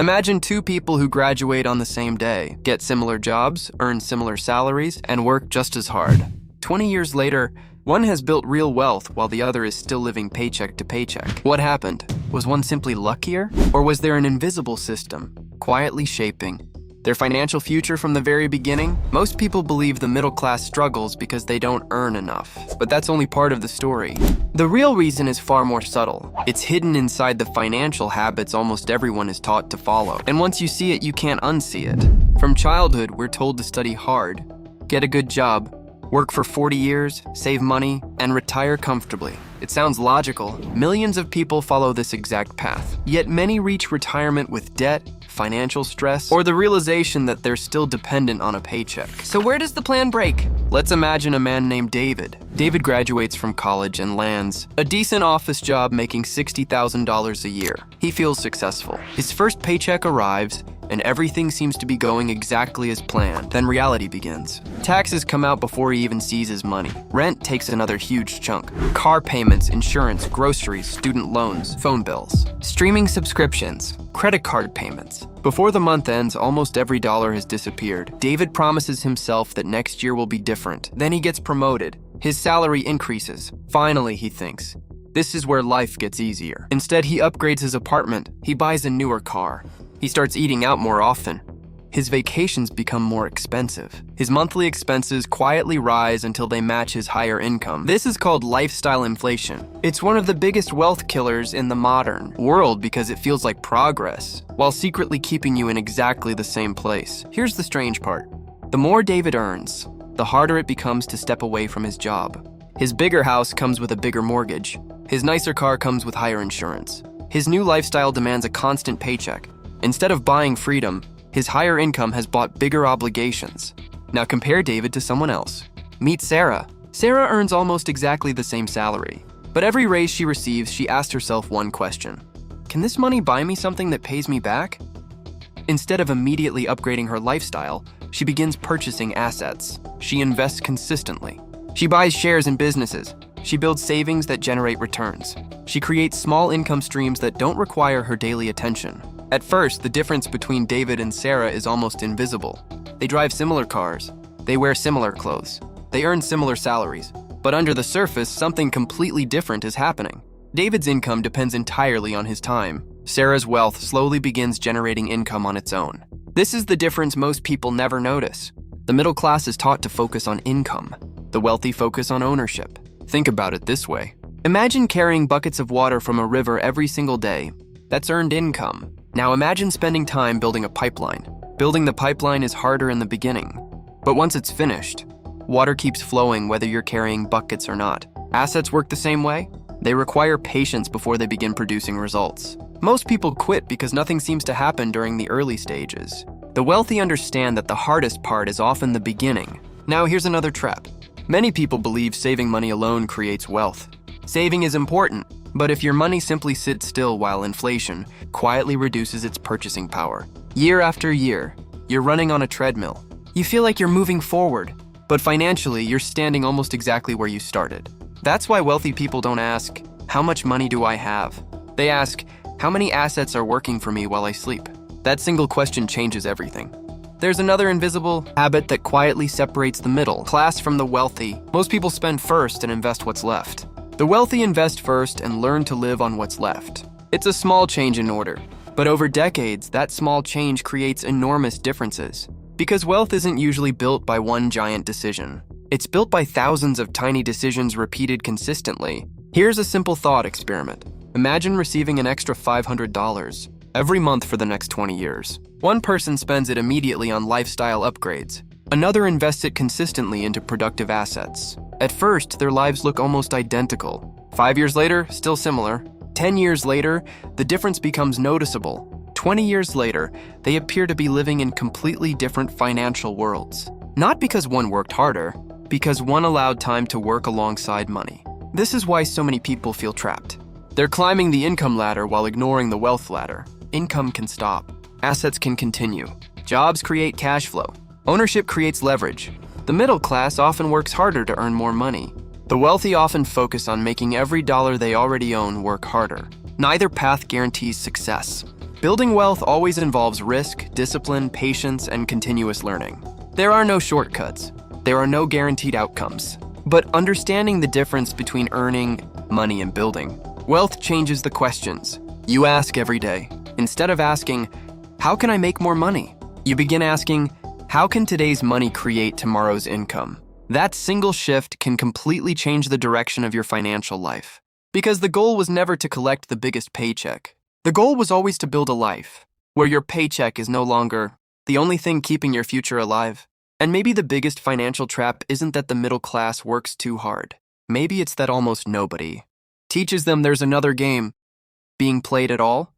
Imagine two people who graduate on the same day, get similar jobs, earn similar salaries, and work just as hard. 20 years later, one has built real wealth while the other is still living paycheck to paycheck. What happened? Was one simply luckier? Or was there an invisible system, quietly shaping their financial future from the very beginning? Most people believe the middle class struggles because they don't earn enough. But that's only part of the story. The real reason is far more subtle. It's hidden inside the financial habits almost everyone is taught to follow. And once you see it, you can't unsee it. From childhood, we're told to study hard, get a good job, work for 40 years, save money, and retire comfortably. It sounds logical. Millions of people follow this exact path. Yet many reach retirement with debt, financial stress, or the realization that they're still dependent on a paycheck. So where does the plan break? Let's imagine a man named David. David graduates from college and lands a decent office job making $60,000 a year. He feels successful. His first paycheck arrives, and everything seems to be going exactly as planned. Then reality begins. Taxes come out before he even sees his money. Rent takes another huge chunk. Car payments, insurance, groceries, student loans, phone bills, streaming subscriptions, credit card payments. Before the month ends, almost every dollar has disappeared. David promises himself that next year will be different. Then he gets promoted. His salary increases. Finally, he thinks, this is where life gets easier. Instead, he upgrades his apartment. He buys a newer car. He starts eating out more often. His vacations become more expensive. His monthly expenses quietly rise until they match his higher income. This is called lifestyle inflation. It's one of the biggest wealth killers in the modern world because it feels like progress, while secretly keeping you in exactly the same place. Here's the strange part. The more David earns, the harder it becomes to step away from his job. His bigger house comes with a bigger mortgage. His nicer car comes with higher insurance. His new lifestyle demands a constant paycheck. Instead of buying freedom, his higher income has bought bigger obligations. Now compare David to someone else. Meet Sarah. Sarah earns almost exactly the same salary. But every raise she receives, she asks herself one question. Can this money buy me something that pays me back? Instead of immediately upgrading her lifestyle, she begins purchasing assets. She invests consistently. She buys shares in businesses. She builds savings that generate returns. She creates small income streams that don't require her daily attention. At first, the difference between David and Sarah is almost invisible. They drive similar cars. They wear similar clothes. They earn similar salaries. But under the surface, something completely different is happening. David's income depends entirely on his time. Sarah's wealth slowly begins generating income on its own. This is the difference most people never notice. The middle class is taught to focus on income. The wealthy focus on ownership. Think about it this way. Imagine carrying buckets of water from a river every single day. That's earned income. Now imagine spending time building a pipeline. Building the pipeline is harder in the beginning, but once it's finished, water keeps flowing whether you're carrying buckets or not. Assets work the same way. They require patience before they begin producing results. Most people quit because nothing seems to happen during the early stages. The wealthy understand that the hardest part is often the beginning. Now here's another trap. Many people believe saving money alone creates wealth. Saving is important, but if your money simply sits still while inflation quietly reduces its purchasing power. Year after year, you're running on a treadmill. You feel like you're moving forward, but financially, you're standing almost exactly where you started. That's why wealthy people don't ask, how much money do I have? They ask, how many assets are working for me while I sleep? That single question changes everything. There's another invisible habit that quietly separates the middle class from the wealthy. Most people spend first and invest what's left. The wealthy invest first and learn to live on what's left. It's a small change in order, but over decades, that small change creates enormous differences. Because wealth isn't usually built by one giant decision. It's built by thousands of tiny decisions repeated consistently. Here's a simple thought experiment. Imagine receiving an extra $500 every month for the next 20 years. One person spends it immediately on lifestyle upgrades. Another invests it consistently into productive assets. At first, their lives look almost identical. 5 years later, still similar. 10 years later, the difference becomes noticeable. 20 years later, they appear to be living in completely different financial worlds. Not because one worked harder, because one allowed time to work alongside money. This is why so many people feel trapped. They're climbing the income ladder while ignoring the wealth ladder. Income can stop. Assets can continue. Jobs create cash flow. Ownership creates leverage. The middle class often works harder to earn more money. The wealthy often focus on making every dollar they already own work harder. Neither path guarantees success. Building wealth always involves risk, discipline, patience, and continuous learning. There are no shortcuts. There are no guaranteed outcomes. But understanding the difference between earning money and building wealth changes the questions you ask every day. Instead of asking, how can I make more money? You begin asking, how can today's money create tomorrow's income? That single shift can completely change the direction of your financial life. Because the goal was never to collect the biggest paycheck. The goal was always to build a life where your paycheck is no longer the only thing keeping your future alive. And maybe the biggest financial trap isn't that the middle class works too hard. Maybe it's that almost nobody teaches them there's another game being played at all.